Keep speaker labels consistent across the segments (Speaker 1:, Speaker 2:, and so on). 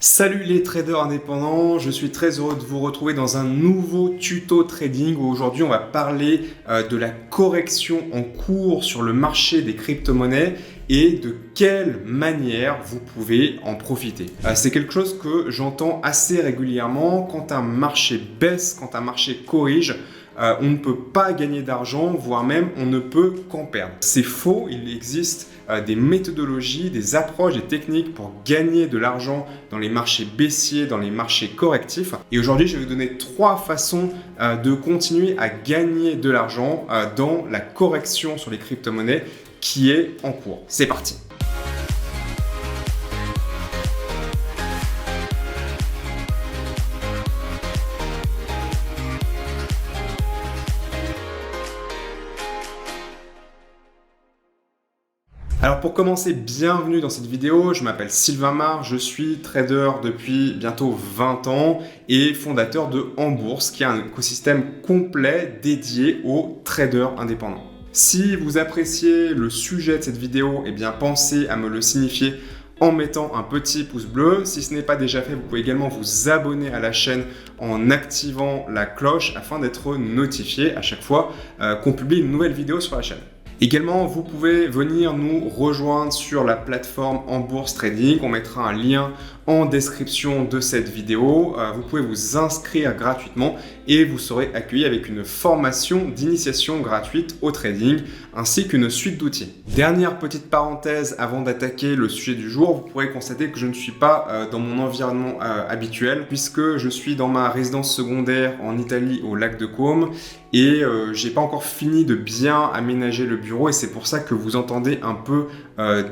Speaker 1: Salut les traders indépendants, je suis très heureux de vous retrouver dans un nouveau tuto trading où aujourd'hui on va parler de la correction en cours sur le marché des crypto-monnaies et de quelle manière vous pouvez en profiter. C'est quelque chose que j'entends assez régulièrement quand un marché baisse, quand un marché corrige. On ne peut pas gagner d'argent, voire même on ne peut qu'en perdre. C'est faux, il existe des méthodologies, des approches, des techniques pour gagner de l'argent dans les marchés baissiers, dans les marchés correctifs. Et aujourd'hui, je vais vous donner 3 façons de continuer à gagner de l'argent dans la correction sur les crypto-monnaies qui est en cours. C'est parti! Alors pour commencer, bienvenue dans cette vidéo, je m'appelle Sylvain Marc, je suis trader depuis bientôt 20 ans et fondateur de En Bourse, qui est un écosystème complet dédié aux traders indépendants. Si vous appréciez le sujet de cette vidéo, eh bien pensez à me le signifier en mettant un petit pouce bleu. Si ce n'est pas déjà fait, vous pouvez également vous abonner à la chaîne en activant la cloche afin d'être notifié à chaque fois qu'on publie une nouvelle vidéo sur la chaîne. Également, vous pouvez venir nous rejoindre sur la plateforme En Bourse Trading. On mettra un lien en description de cette vidéo. Vous pouvez vous inscrire gratuitement et vous serez accueilli avec une formation d'initiation gratuite au trading ainsi qu'une suite d'outils. Dernière petite parenthèse avant d'attaquer le sujet du jour, vous pourrez constater que je ne suis pas dans mon environnement habituel puisque je suis dans ma résidence secondaire en Italie au lac de Côme et j'ai pas encore fini de bien aménager le bureau et c'est pour ça que vous entendez un peu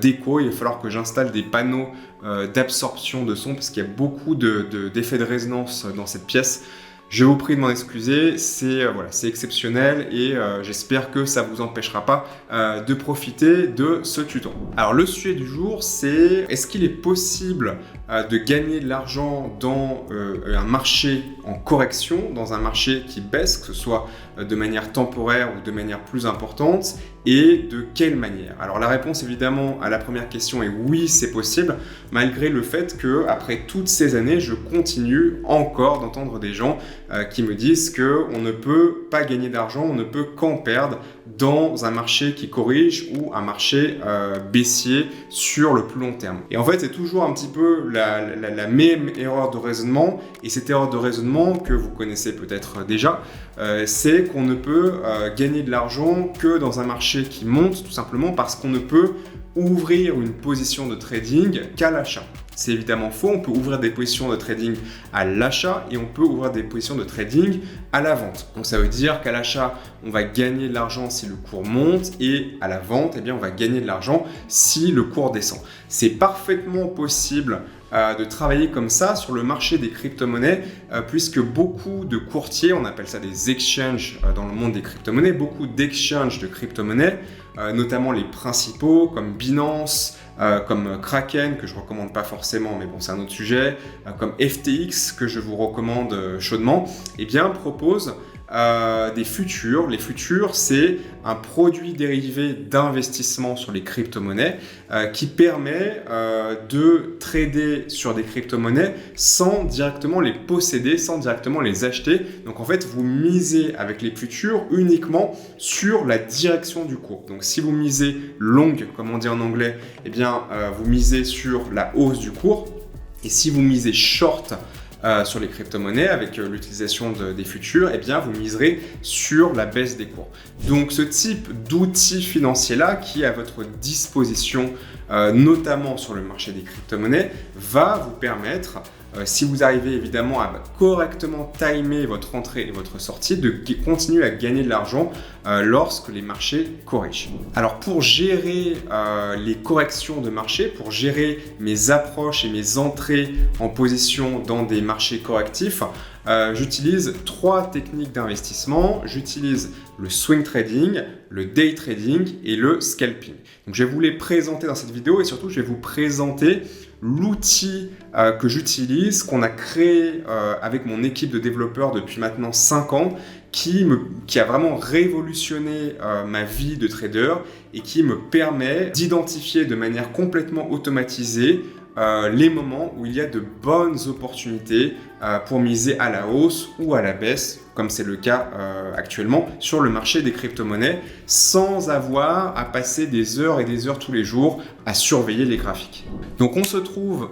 Speaker 1: d'écho. Il va falloir que j'installe des panneaux d'absorption de son parce qu'il y a beaucoup d'effets de résonance dans cette pièce. Je vous prie de m'en excuser, c'est exceptionnel et j'espère que ça ne vous empêchera pas de profiter de ce tuto. Alors le sujet du jour, c'est est-ce qu'il est possible de gagner de l'argent dans un marché en correction, dans un marché qui baisse, que ce soit de manière temporaire ou de manière plus importante, et de quelle manière? Alors la réponse évidemment à la première question est oui, c'est possible, malgré le fait que après toutes ces années, je continue encore d'entendre des gens qui me disent qu'on ne peut pas gagner d'argent, on ne peut qu'en perdre dans un marché qui corrige ou un marché baissier sur le plus long terme. Et en fait, c'est toujours un petit peu la même erreur de raisonnement, et cette erreur de raisonnement que vous connaissez peut-être déjà, c'est qu'on ne peut gagner de l'argent que dans un marché qui monte, tout simplement parce qu'on ne peut ouvrir une position de trading qu'à l'achat. C'est évidemment faux, on peut ouvrir des positions de trading à l'achat et on peut ouvrir des positions de trading à la vente. Donc ça veut dire qu'à l'achat, on va gagner de l'argent si le cours monte et à la vente, eh bien, on va gagner de l'argent si le cours descend. C'est parfaitement possible de travailler comme ça sur le marché des crypto-monnaies puisque beaucoup de courtiers, on appelle ça des exchanges dans le monde des crypto-monnaies, beaucoup d'exchanges de crypto-monnaies, notamment les principaux comme Binance, comme Kraken, que je ne recommande pas forcément, mais bon, c'est un autre sujet, comme FTX, que je vous recommande chaudement, eh bien, proposent des futurs. Les futurs, c'est un produit dérivé d'investissement sur les crypto-monnaies qui permet de trader sur des crypto-monnaies sans directement les posséder, sans directement les acheter. Donc en fait, vous misez avec les futurs uniquement sur la direction du cours. Donc si vous misez long, comme on dit en anglais, eh bien vous misez sur la hausse du cours. Et si vous misez short, sur les crypto-monnaies avec l'utilisation des futurs, eh bien vous miserez sur la baisse des cours. Donc ce type d'outil financier-là qui est à votre disposition, notamment sur le marché des crypto-monnaies, va vous permettre, si vous arrivez évidemment à correctement timer votre entrée et votre sortie, de continuer à gagner de l'argent lorsque les marchés corrigent. Alors pour gérer les corrections de marché, pour gérer mes approches et mes entrées en position dans des marchés correctifs, j'utilise 3 techniques d'investissement. J'utilise le swing trading, le day trading et le scalping. Donc je vais vous les présenter dans cette vidéo et surtout je vais vous présenter l'outil que j'utilise, qu'on a créé avec mon équipe de développeurs depuis maintenant 5 ans, qui a vraiment révolutionné ma vie de trader et qui me permet d'identifier de manière complètement automatisée les moments où il y a de bonnes opportunités pour miser à la hausse ou à la baisse, comme c'est le cas actuellement sur le marché des crypto-monnaies, sans avoir à passer des heures et des heures tous les jours à surveiller les graphiques. Donc on se trouve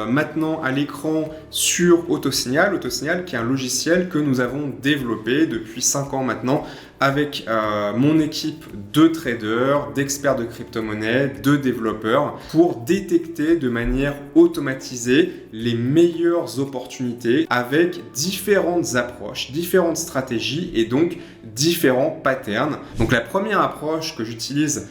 Speaker 1: maintenant à l'écran sur Autosignal. Autosignal qui est un logiciel que nous avons développé depuis 5 ans maintenant avec mon équipe de traders, d'experts de crypto-monnaies, de développeurs pour détecter de manière automatisée les meilleures opportunités avec différentes approches, différentes stratégies et donc différents patterns. Donc la première approche que j'utilise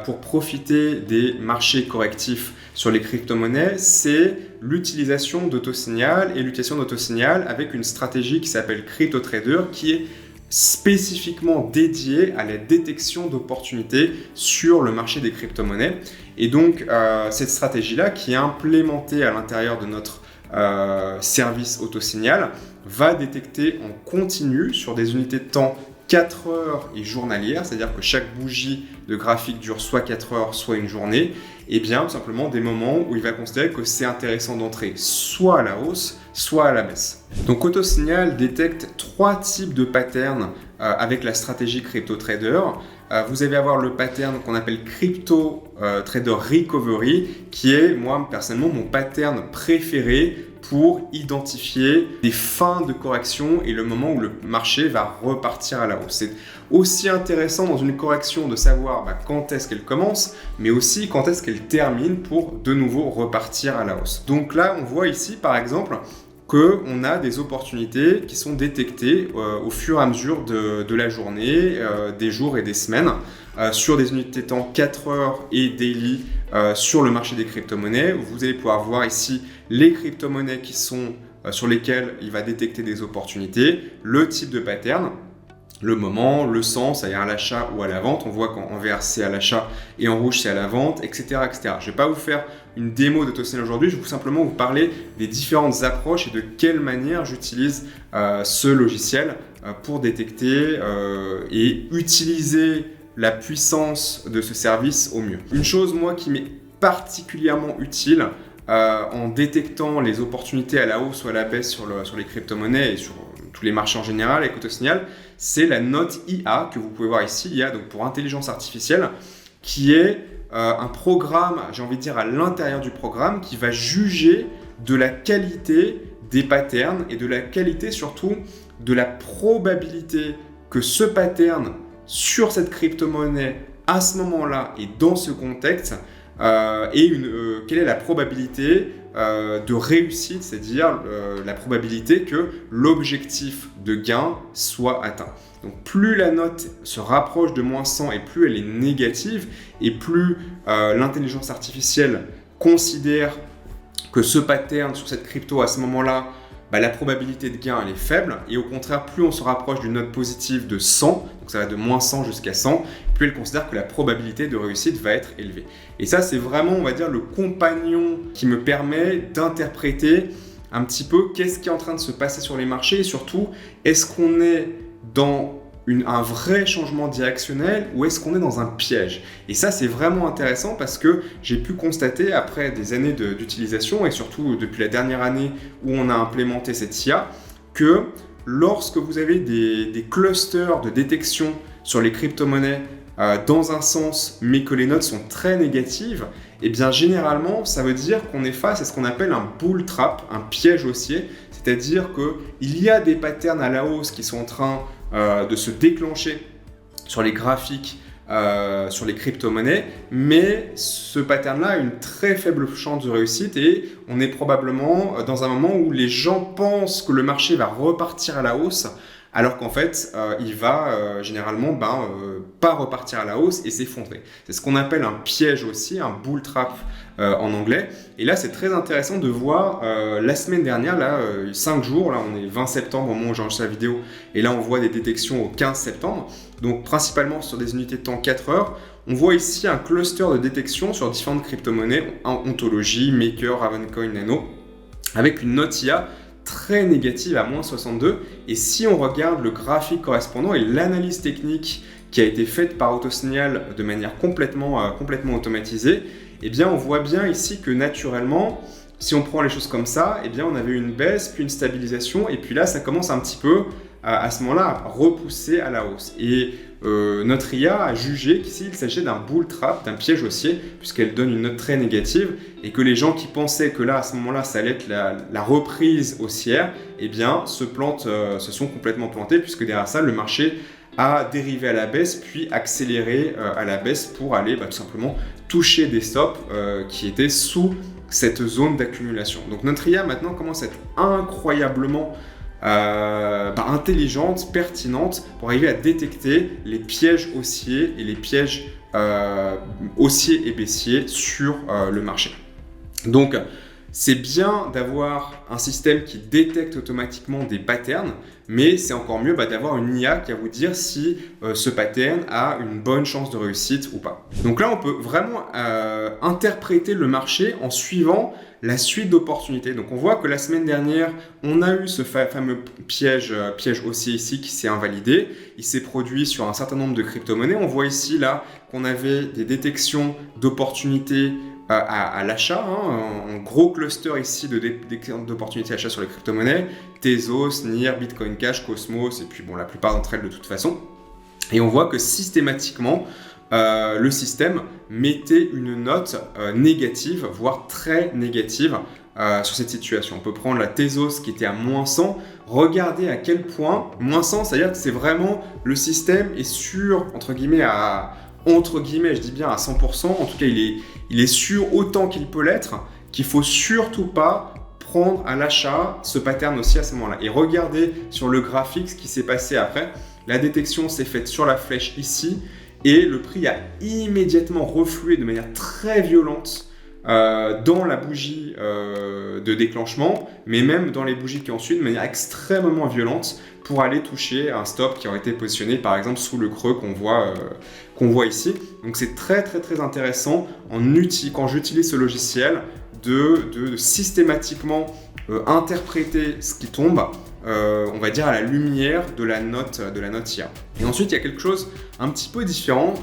Speaker 1: pour profiter des marchés correctifs sur les crypto-monnaies, c'est l'utilisation d'Autosignal et l'utilisation d'Autosignal avec une stratégie qui s'appelle CryptoTrader qui est spécifiquement dédiée à la détection d'opportunités sur le marché des crypto-monnaies. Et donc, cette stratégie-là, qui est implémentée à l'intérieur de notre service Autosignal, va détecter en continu sur des unités de temps 4 heures et journalières, c'est-à-dire que chaque bougie de graphique dure soit 4 heures, soit une journée, et bien tout simplement des moments où il va considérer que c'est intéressant d'entrer soit à la hausse, soit à la baisse. Donc Autosignal détecte 3 types de patterns avec la stratégie CryptoTrader. Vous allez avoir le pattern qu'on appelle CryptoTrader Recovery, qui est, moi, personnellement, mon pattern préféré pour identifier des fins de correction et le moment où le marché va repartir à la hausse. C'est aussi intéressant dans une correction de savoir quand est-ce qu'elle commence, mais aussi quand est-ce qu'elle termine pour de nouveau repartir à la hausse. Donc là, on voit ici, par exemple, qu'on a des opportunités qui sont détectées au fur et à mesure de la journée, des jours et des semaines, sur des unités de temps 4 heures et daily sur le marché des crypto-monnaies. Vous allez pouvoir voir ici les crypto-monnaies qui sont, sur lesquelles il va détecter des opportunités, le type de pattern, le moment, le sens, c'est-à-dire à l'achat ou à la vente. On voit qu'en vert c'est à l'achat et en rouge c'est à la vente, etc. etc. Je ne vais pas vous faire une démo d'Autosignal aujourd'hui, je vais simplement vous parler des différentes approches et de quelle manière j'utilise ce logiciel pour détecter et utiliser la puissance de ce service au mieux. Une chose, moi, qui m'est particulièrement utile en détectant les opportunités à la hausse ou à la baisse sur les crypto-monnaies et sur tous les marchés en général avec Autosignal, c'est la note IA que vous pouvez voir ici, IA donc pour intelligence artificielle, qui est un programme, j'ai envie de dire à l'intérieur du programme, qui va juger de la qualité des patterns et de la qualité surtout de la probabilité que ce pattern sur cette crypto-monnaie à ce moment-là et dans ce contexte quelle est la probabilité de réussite, c'est-à-dire la probabilité que l'objectif de gain soit atteint. Donc plus la note se rapproche de moins 100 et plus elle est négative et plus l'intelligence artificielle considère que ce pattern sur cette crypto à ce moment-là, la probabilité de gain elle est faible et au contraire plus on se rapproche d'une note positive de 100, donc ça va de moins 100 jusqu'à 100, plus elle considère que la probabilité de réussite va être élevée. Et ça c'est vraiment on va dire le compagnon qui me permet d'interpréter un petit peu qu'est-ce qui est en train de se passer sur les marchés et surtout est-ce qu'on est dans un vrai changement directionnel ou est-ce qu'on est dans un piège? Et ça, c'est vraiment intéressant parce que j'ai pu constater après des années d'utilisation et surtout depuis la dernière année où on a implémenté cette IA que lorsque vous avez des clusters de détection sur les crypto-monnaies dans un sens mais que les notes sont très négatives, et bien généralement ça veut dire qu'on est face à ce qu'on appelle un bull trap, un piège haussier, c'est-à-dire qu'il y a des patterns à la hausse qui sont en train de se déclencher sur les graphiques, sur les crypto-monnaies, mais ce pattern-là a une très faible chance de réussite et on est probablement dans un moment où les gens pensent que le marché va repartir à la hausse alors qu'en fait, il va généralement pas repartir à la hausse et s'effondrer. C'est ce qu'on appelle un piège aussi, un bull trap en anglais. Et là, c'est très intéressant de voir la semaine dernière, 5 jours, là on est 20 septembre au moment où j'enregistre la vidéo, et là on voit des détections au 15 septembre, donc principalement sur des unités de temps 4 heures. On voit ici un cluster de détection sur différentes crypto-monnaies, Ontology, Maker, Ravencoin, Nano, avec une note IA très négative à moins 62. Et si on regarde le graphique correspondant et l'analyse technique qui a été faite par Autosignal de manière complètement automatisée, eh bien on voit bien ici que naturellement, si on prend les choses comme ça, eh bien on avait une baisse, puis une stabilisation, et puis là ça commence un petit peu à ce moment-là à repousser à la hausse. Et notre IA a jugé qu'ici il s'agissait d'un bull trap, d'un piège haussier, puisqu'elle donne une note très négative, et que les gens qui pensaient que là à ce moment-là ça allait être la reprise haussière, eh bien se sont complètement plantés, puisque derrière ça le marché a dérivé à la baisse, puis accéléré à la baisse pour aller tout simplement toucher des stops qui étaient sous cette zone d'accumulation. Donc notre IA maintenant commence à être incroyablement intelligente, pertinente pour arriver à détecter les pièges haussiers et les pièges haussiers et baissiers sur le marché. Donc c'est bien d'avoir un système qui détecte automatiquement des patterns, mais c'est encore mieux d'avoir une IA qui va vous dire si ce pattern a une bonne chance de réussite ou pas. Donc là, on peut vraiment interpréter le marché en suivant la suite d'opportunités. Donc on voit que la semaine dernière, on a eu ce fameux piège haussier ici qui s'est invalidé. Il s'est produit sur un certain nombre de crypto-monnaies. On voit ici là qu'on avait des détections d'opportunités à l'achat, un gros cluster ici d'opportunités d'achat sur les crypto-monnaies, Tezos, NIR, Bitcoin Cash, Cosmos, et puis la plupart d'entre elles de toute façon. Et on voit que systématiquement, le système mettait une note négative, voire très négative sur cette situation. On peut prendre la Tezos qui était à moins 100. Regardez à quel point, moins 100, c'est-à-dire que c'est vraiment le système est sûr, entre guillemets, je dis bien à 100%, en tout cas il est sûr autant qu'il peut l'être, qu'il ne faut surtout pas prendre à l'achat ce pattern aussi à ce moment-là. Et regardez sur le graphique ce qui s'est passé après. La détection s'est faite sur la flèche ici et le prix a immédiatement reflué de manière très violente dans la bougie de déclenchement, mais même dans les bougies qui ont suivi de manière extrêmement violente pour aller toucher un stop qui aurait été positionné par exemple sous le creux qu'on voit ici. Donc c'est très intéressant quand j'utilise ce logiciel de systématiquement interpréter ce qui tombe, on va dire à la lumière de la note IA. Et ensuite, il y a quelque chose un petit peu différent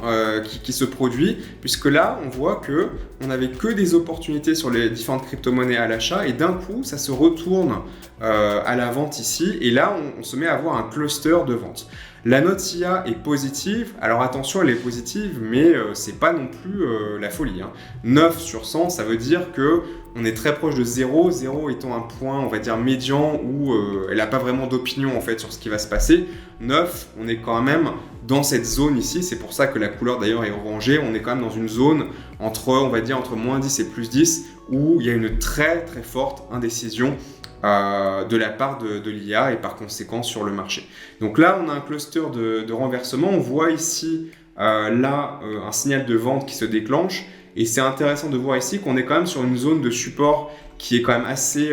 Speaker 1: qui se produit, puisque là, on voit qu'on n'avait que des opportunités sur les différentes crypto-monnaies à l'achat, et d'un coup, ça se retourne à la vente ici, et là, on se met à avoir un cluster de vente. La note IA est positive, alors attention, elle est positive, mais c'est pas non plus la folie. 9 sur 100, ça veut dire que on est très proche de 0, 0 étant un point, on va dire, médian où elle n'a pas vraiment d'opinion en fait sur ce qui va se passer. 9, on est quand même dans cette zone ici, c'est pour ça que la couleur d'ailleurs est orangée, on est quand même dans une zone entre moins 10 et plus 10, où il y a une très forte indécision de la part de l'IA et par conséquent sur le marché. Donc là, on a un cluster de renversement. On voit ici, un signal de vente qui se déclenche. Et c'est intéressant de voir ici qu'on est quand même sur une zone de support qui est quand même assez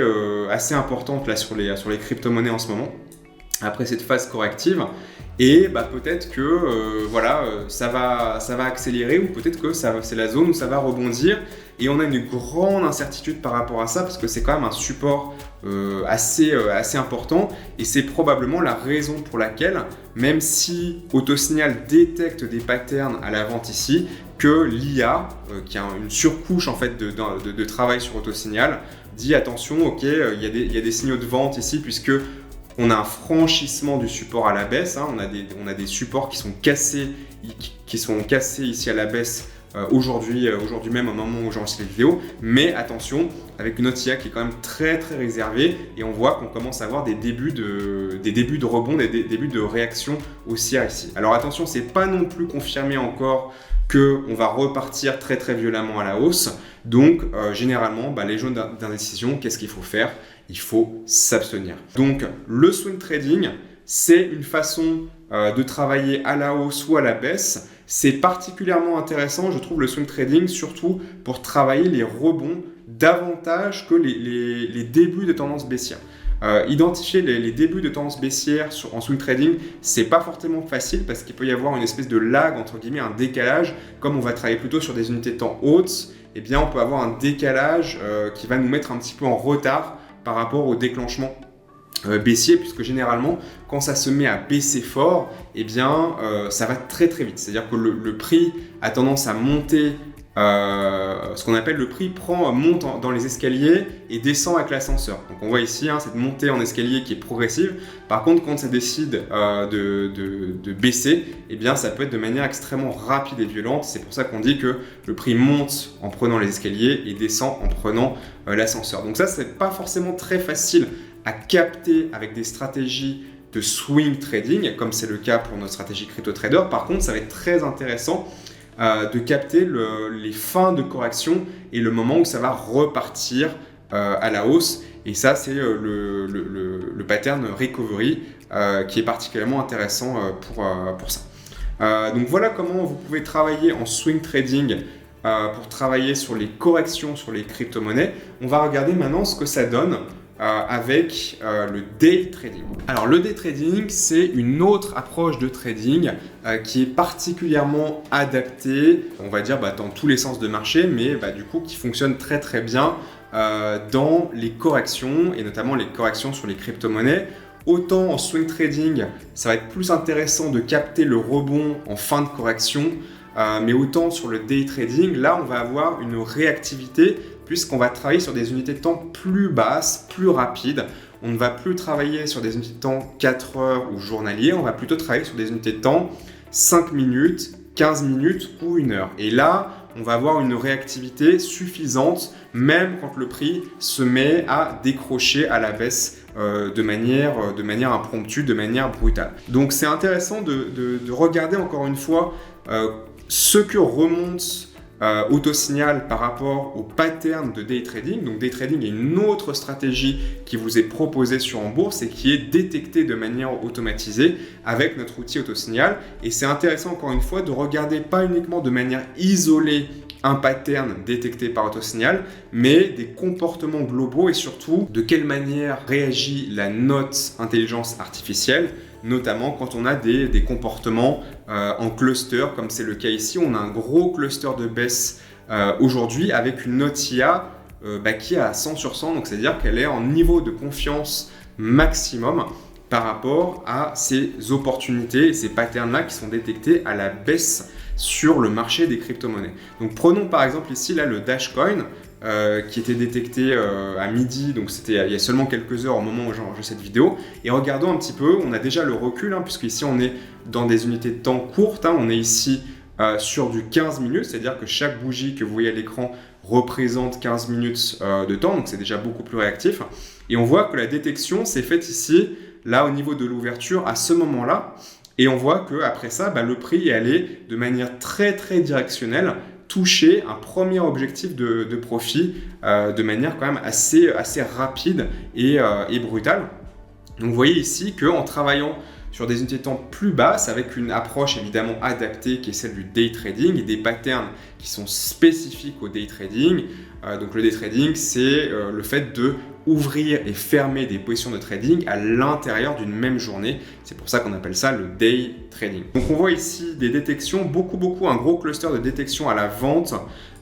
Speaker 1: importante là, sur les crypto-monnaies en ce moment, après cette phase corrective. Et peut-être que ça va accélérer, ou peut-être que c'est la zone où ça va rebondir. Et on a une grande incertitude par rapport à ça, parce que c'est quand même un support assez important, et c'est probablement la raison pour laquelle, même si Autosignal détecte des patterns à la vente ici, que l'IA, qui a une surcouche en fait de travail sur Autosignal, dit attention, ok, il y a des signaux de vente ici, puisque on a un franchissement du support à la baisse, on a des supports qui sont cassés ici à la baisse aujourd'hui même au moment où j'enregistre cette vidéo, mais attention, avec une autre IA qui est quand même très réservée, et on voit qu'on commence à avoir des débuts de rebond, des débuts de réaction haussière ici. Alors attention, c'est pas non plus confirmé encore qu'on va repartir très violemment à la hausse, donc généralement les zones d'indécision, qu'est-ce qu'il faut faire? Il faut s'abstenir. Donc le swing trading, c'est une façon de travailler à la hausse ou à la baisse. C'est particulièrement intéressant, je trouve, le swing trading, surtout pour travailler les rebonds davantage que les débuts de tendance baissière. Identifier les débuts de tendance baissière en swing trading, c'est pas forcément facile, parce qu'il peut y avoir une espèce de lag, entre guillemets, un décalage. Comme on va travailler plutôt sur des unités de temps hautes, eh bien on peut avoir un décalage qui va nous mettre un petit peu en retard par rapport au déclenchement baissier, puisque généralement quand ça se met à baisser fort, eh bien ça va très vite. C'est-à-dire que le prix a tendance à monter ce qu'on appelle le prix monte dans les escaliers et descend avec l'ascenseur. Donc on voit ici cette montée en escalier qui est progressive. Par contre, quand ça décide de baisser, eh bien, ça peut être de manière extrêmement rapide et violente. C'est pour ça qu'on dit que le prix monte en prenant les escaliers et descend en prenant l'ascenseur. Donc ça, c'est pas forcément très facile à capter avec des stratégies de swing trading, comme c'est le cas pour notre stratégie crypto trader. Par contre, ça va être très intéressant de capter les fins de correction et le moment où ça va repartir à la hausse. Et ça, c'est le pattern recovery qui est particulièrement intéressant pour ça. Donc voilà comment vous pouvez travailler en swing trading pour travailler sur les corrections sur les crypto-monnaies. On va regarder maintenant ce que ça donne avec le day trading. Alors le day trading, c'est une autre approche de trading qui est particulièrement adaptée, on va dire dans tous les sens de marché, mais du coup qui fonctionne très très bien dans les corrections et notamment les corrections sur les crypto-monnaies. Autant en swing trading, ça va être plus intéressant de capter le rebond en fin de correction, mais autant sur le day trading, là on va avoir une réactivité puisqu'on va travailler sur des unités de temps plus basses, plus rapides. On ne va plus travailler sur des unités de temps 4 heures ou journaliers, on va plutôt travailler sur des unités de temps 5 minutes, 15 minutes ou 1 heure. Et là, on va avoir une réactivité suffisante, même quand le prix se met à décrocher à la baisse de manière impromptue, de manière brutale. Donc c'est intéressant de regarder encore une fois ce que remonte Autosignal par rapport au pattern de day trading. Donc day trading est une autre stratégie qui vous est proposée sur en bourse et qui est détectée de manière automatisée avec notre outil Autosignal. Et c'est intéressant encore une fois de regarder pas uniquement de manière isolée un pattern détecté par Autosignal, mais des comportements globaux et surtout de quelle manière réagit la note intelligence artificielle, notamment quand on a des comportements en cluster, comme c'est le cas ici. On a un gros cluster de baisse aujourd'hui avec une note IA qui est à 100 sur 100, donc c'est-à-dire qu'elle est en niveau de confiance maximum par rapport à ces opportunités et ces patterns-là qui sont détectés à la baisse sur le marché des crypto-monnaies. Donc prenons par exemple ici là, le Dashcoin qui était détecté à midi, donc c'était il y a seulement quelques heures au moment où j'enregistre cette vidéo. Et regardons un petit peu, on a déjà le recul, puisque ici on est dans des unités de temps courtes, on est ici sur du 15 minutes, c'est-à-dire que chaque bougie que vous voyez à l'écran représente 15 minutes de temps, donc c'est déjà beaucoup plus réactif. Et on voit que la détection s'est faite ici, là au niveau de l'ouverture, à ce moment-là. Et on voit qu'après ça, le prix est allé de manière très très directionnelle toucher un premier objectif de profit de manière quand même assez rapide et brutale. Donc vous voyez ici qu'en travaillant sur des unités de temps plus basses, avec une approche évidemment adaptée qui est celle du day trading et des patterns qui sont spécifiques au day trading. Donc le day trading, c'est le fait de ouvrir et fermer des positions de trading à l'intérieur d'une même journée. C'est pour ça qu'on appelle ça le day trading. Donc on voit ici des détections, un gros cluster de détection à la vente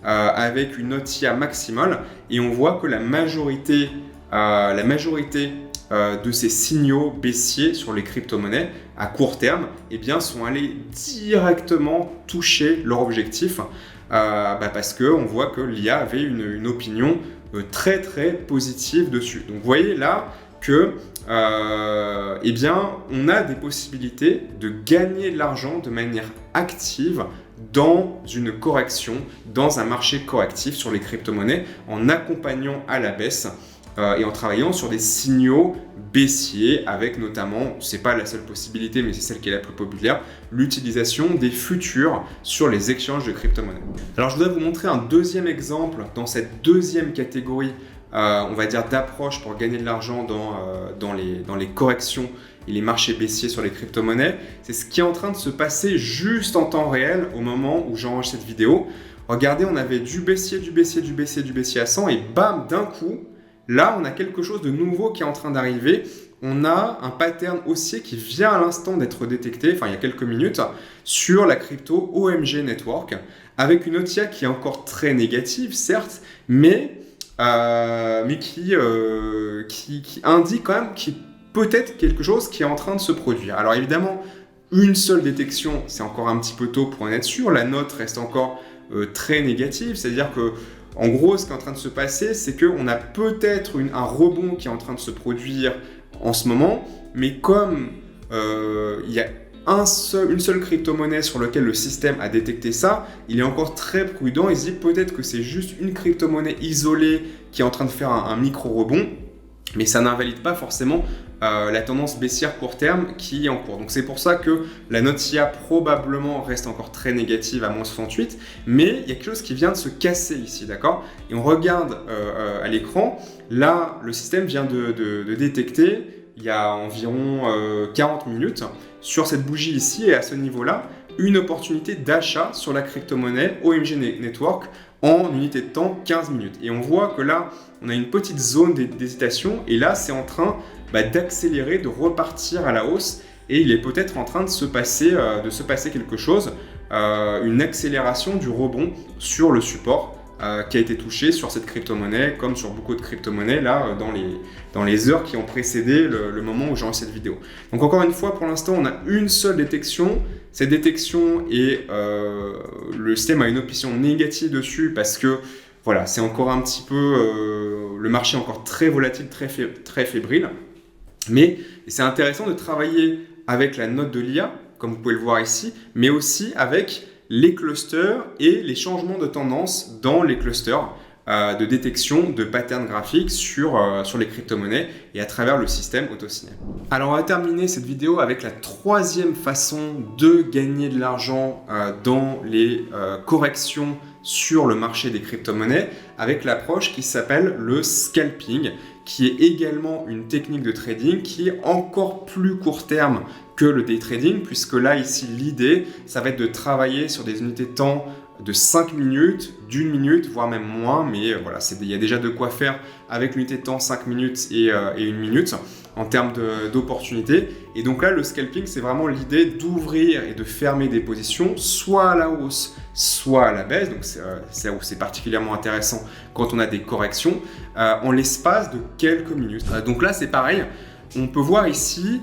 Speaker 1: avec une note IA maximale, et on voit que la majorité de ces signaux baissiers sur les crypto-monnaies à court terme sont allés directement toucher leur objectif parce qu'on voit que l'IA avait une opinion très très positive dessus. Donc vous voyez là que on a des possibilités de gagner de l'argent de manière active dans une correction, dans un marché correctif sur les crypto-monnaies, en accompagnant à la baisse et en travaillant sur des signaux baissiers avec notamment, c'est pas la seule possibilité mais c'est celle qui est la plus populaire, l'utilisation des futurs sur les exchanges de crypto-monnaies. Alors je voudrais vous montrer un deuxième exemple dans cette deuxième catégorie on va dire d'approche pour gagner de l'argent dans les corrections et les marchés baissiers sur les crypto-monnaies. C'est ce qui est en train de se passer juste en temps réel au moment où j'enregistre cette vidéo. Regardez, on avait du baissier à 100 et bam, d'un coup, là, on a quelque chose de nouveau qui est en train d'arriver. On a un pattern haussier qui vient à l'instant d'être détecté, il y a quelques minutes, sur la crypto OMG Network, avec une OTIA qui est encore très négative, certes, mais qui indique quand même qu'il y a peut-être quelque chose qui est en train de se produire. Alors évidemment, une seule détection, c'est encore un petit peu tôt pour en être sûr. La note reste encore très négative, c'est-à-dire que en gros, ce qui est en train de se passer, c'est qu'on a peut-être un rebond qui est en train de se produire en ce moment, mais comme il y a une seule crypto-monnaie sur laquelle le système a détecté ça, il est encore très prudent. Il se dit peut-être que c'est juste une crypto-monnaie isolée qui est en train de faire un micro-rebond, mais ça n'invalide pas forcément la tendance baissière court terme qui est en cours. Donc c'est pour ça que la note IA probablement reste encore très négative à moins 68, mais il y a quelque chose qui vient de se casser ici, d'accord? Et on regarde à l'écran, là le système vient de détecter, il y a environ 40 minutes, sur cette bougie ici et à ce niveau-là, une opportunité d'achat sur la crypto-monnaie OMG Network en unité de temps 15 minutes. Et on voit que là, on a une petite zone d'hésitation et là, c'est en train d'accélérer, de repartir à la hausse et il est peut-être en train de se passer quelque chose, une accélération du rebond sur le support qui a été touché sur cette crypto-monnaie, comme sur beaucoup de crypto-monnaies là dans les heures qui ont précédé le moment où j'ai lancé cette vidéo. Donc encore une fois, pour l'instant, on a une seule détection. Cette détection et le système a une option négative dessus parce que voilà, c'est encore un petit peu le marché est encore très volatile, très fébrile. Mais c'est intéressant de travailler avec la note de l'IA, comme vous pouvez le voir ici, mais aussi avec les clusters et les changements de tendance dans les clusters de détection de patterns graphiques sur les crypto-monnaies et à travers le système AutoSignet. Alors on va terminer cette vidéo avec la troisième façon de gagner de l'argent dans les corrections sur le marché des crypto-monnaies avec l'approche qui s'appelle le scalping, qui est également une technique de trading qui est encore plus court terme que le day trading, puisque là ici l'idée ça va être de travailler sur des unités de temps de 5 minutes, d'1 minute, voire même moins, mais voilà, il y a déjà de quoi faire avec l'unité de temps 5 minutes et 1 minute en termes d'opportunités. Et donc là, le scalping, c'est vraiment l'idée d'ouvrir et de fermer des positions, soit à la hausse, soit à la baisse. Donc c'est là où c'est particulièrement intéressant quand on a des corrections, en l'espace de quelques minutes. Donc là, c'est pareil, on peut voir ici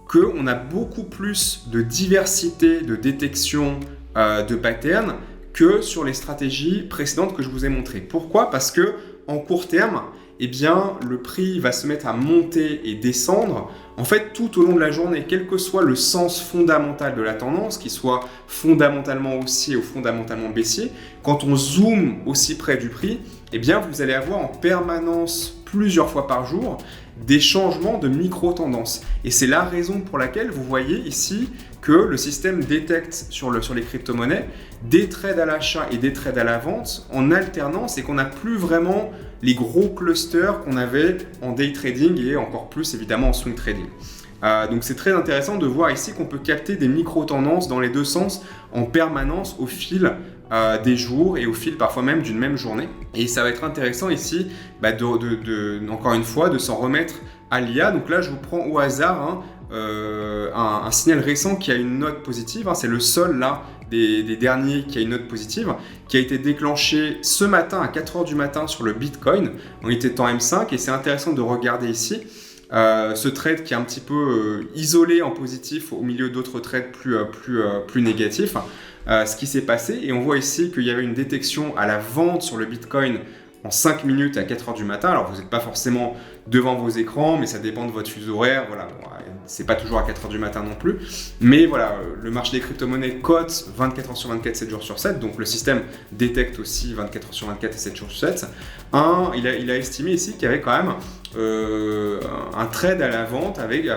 Speaker 1: qu'on a beaucoup plus de diversité de détection de patterns que sur les stratégies précédentes que je vous ai montrées. Pourquoi? Parce que en court terme, eh bien, le prix va se mettre à monter et descendre en fait tout au long de la journée, quel que soit le sens fondamental de la tendance, qu'il soit fondamentalement haussier ou fondamentalement baissier. Quand on zoome aussi près du prix, eh bien, vous allez avoir en permanence plusieurs fois par jour des changements de micro-tendances. Et c'est la raison pour laquelle vous voyez ici que le système détecte sur les crypto-monnaies des trades à l'achat et des trades à la vente en alternance et qu'on n'a plus vraiment les gros clusters qu'on avait en day trading et encore plus évidemment en swing trading. Donc c'est très intéressant de voir ici qu'on peut capter des micro-tendances dans les deux sens en permanence au fil des jours et au fil parfois même d'une même journée. Et ça va être intéressant ici encore une fois de s'en remettre à l'IA. Donc là je vous prends au hasard un signal récent qui a une note positive, c'est le seul là des derniers qui a une note positive, qui a été déclenché ce matin à 4h du matin sur le Bitcoin en unité de temps M5 et c'est intéressant de regarder ici ce trade qui est un petit peu isolé en positif au milieu d'autres trades plus négatifs. Ce qui s'est passé et on voit ici qu'il y avait une détection à la vente sur le Bitcoin en 5 minutes à 4h du matin. Alors vous n'êtes pas forcément devant vos écrans, mais ça dépend de votre fuseau horaire. Voilà, c'est pas toujours à 4h du matin non plus. Mais voilà, le marché des crypto-monnaies cote 24h sur 24, 7 jours sur 7. Donc le système détecte aussi 24h sur 24 et 7 jours sur 7. Il a estimé ici qu'il y avait quand même un trade à la vente avec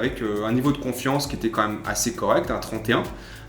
Speaker 1: un niveau de confiance qui était quand même assez correct, 31.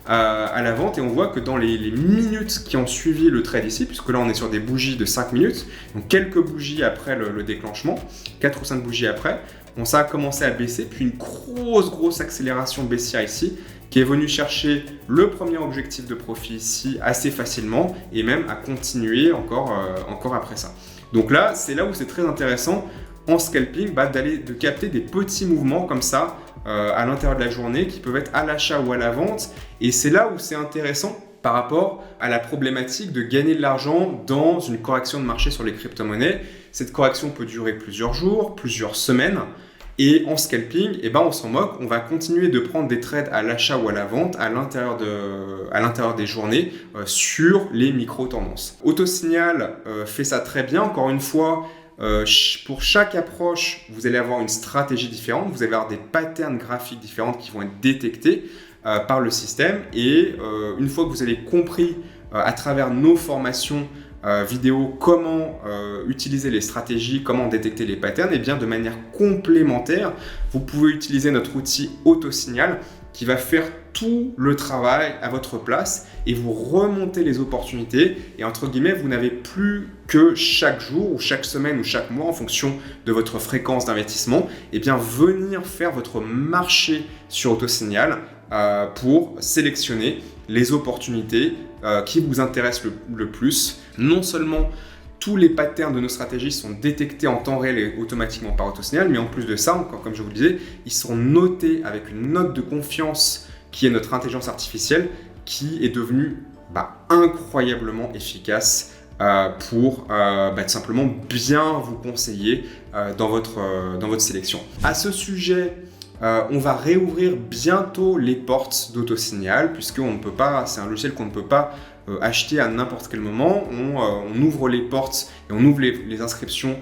Speaker 1: À la vente et on voit que dans les minutes qui ont suivi le trade ici, puisque là on est sur des bougies de 5 minutes, donc quelques bougies après le déclenchement, 4 ou 5 bougies après, ça a commencé à baisser, puis une grosse accélération baissière ici, qui est venue chercher le premier objectif de profit ici assez facilement et même à continuer encore après ça. Donc là, c'est là où c'est très intéressant en scalping de capter des petits mouvements comme ça à l'intérieur de la journée qui peuvent être à l'achat ou à la vente. Et c'est là où c'est intéressant par rapport à la problématique de gagner de l'argent dans une correction de marché sur les crypto-monnaies. Cette correction peut durer plusieurs jours, plusieurs semaines. Et en scalping, on s'en moque, on va continuer de prendre des trades à l'achat ou à la vente à l'intérieur des journées sur les micro-tendances. Autosignal fait ça très bien. Encore une fois, pour chaque approche, vous allez avoir une stratégie différente, vous allez avoir des patterns graphiques différents qui vont être détectés par le système. Et une fois que vous avez compris à travers nos formations vidéo comment utiliser les stratégies, comment détecter les patterns, et bien de manière complémentaire, vous pouvez utiliser notre outil Autosignal qui va faire tout le travail à votre place et vous remonter les opportunités. Et entre guillemets, vous n'avez plus que chaque jour ou chaque semaine ou chaque mois, en fonction de votre fréquence d'investissement, et bien venir faire votre marché sur Autosignal pour sélectionner les opportunités qui vous intéressent le plus. Non seulement tous les patterns de nos stratégies sont détectés en temps réel et automatiquement par Autosignal, mais en plus de ça, comme je vous le disais, ils sont notés avec une note de confiance qui est notre intelligence artificielle, qui est devenue incroyablement efficace pour tout simplement bien vous conseiller dans votre sélection. À ce sujet, on va réouvrir bientôt les portes d'Autosignal, puisqu'on ne peut pas, c'est un logiciel qu'on ne peut pas acheter à n'importe quel moment. On ouvre les portes et on ouvre les inscriptions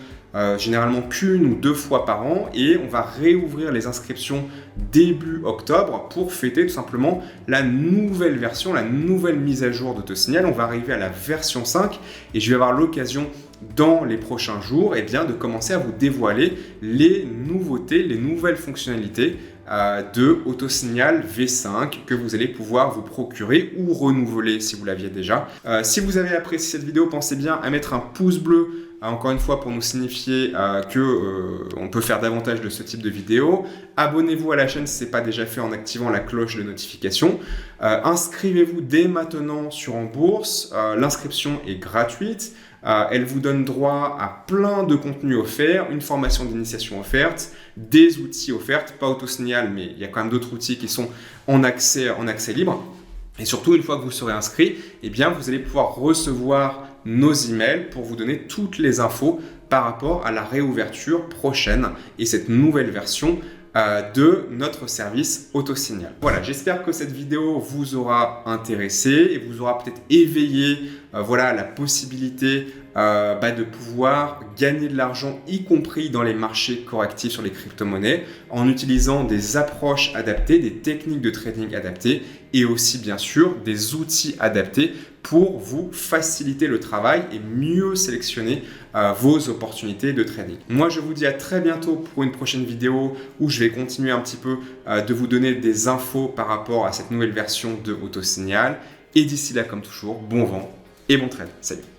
Speaker 1: généralement qu'une ou deux fois par an, et on va réouvrir les inscriptions début octobre pour fêter tout simplement la nouvelle version, la nouvelle mise à jour d'Autosignal. On va arriver à la version 5 et je vais avoir l'occasion dans les prochains jours de commencer à vous dévoiler les nouveautés, les nouvelles fonctionnalités de Autosignal V5 que vous allez pouvoir vous procurer ou renouveler si vous l'aviez déjà. Si vous avez apprécié cette vidéo, pensez bien à mettre un pouce bleu, encore une fois pour nous signifier qu'on peut faire davantage de ce type de vidéos. Abonnez-vous à la chaîne si ce n'est pas déjà fait en activant la cloche de notification. Inscrivez-vous dès maintenant sur En Bourse. L'inscription est gratuite. Elle vous donne droit à plein de contenus offerts, une formation d'initiation offerte, des outils offerts, pas Autosignal, mais il y a quand même d'autres outils qui sont en accès libre. Et surtout, une fois que vous serez inscrit, vous allez pouvoir recevoir nos emails pour vous donner toutes les infos par rapport à la réouverture prochaine et cette nouvelle version de notre service Autosignal. Voilà, j'espère que cette vidéo vous aura intéressé et vous aura peut-être éveillé la possibilité de pouvoir gagner de l'argent, y compris dans les marchés correctifs sur les crypto-monnaies, en utilisant des approches adaptées, des techniques de trading adaptées et aussi bien sûr des outils adaptés pour vous faciliter le travail et mieux sélectionner vos opportunités de trading. Moi, je vous dis à très bientôt pour une prochaine vidéo où je vais continuer un petit peu de vous donner des infos par rapport à cette nouvelle version de Autosignal. Et d'ici là, comme toujours, bon vent et bon trade. Salut!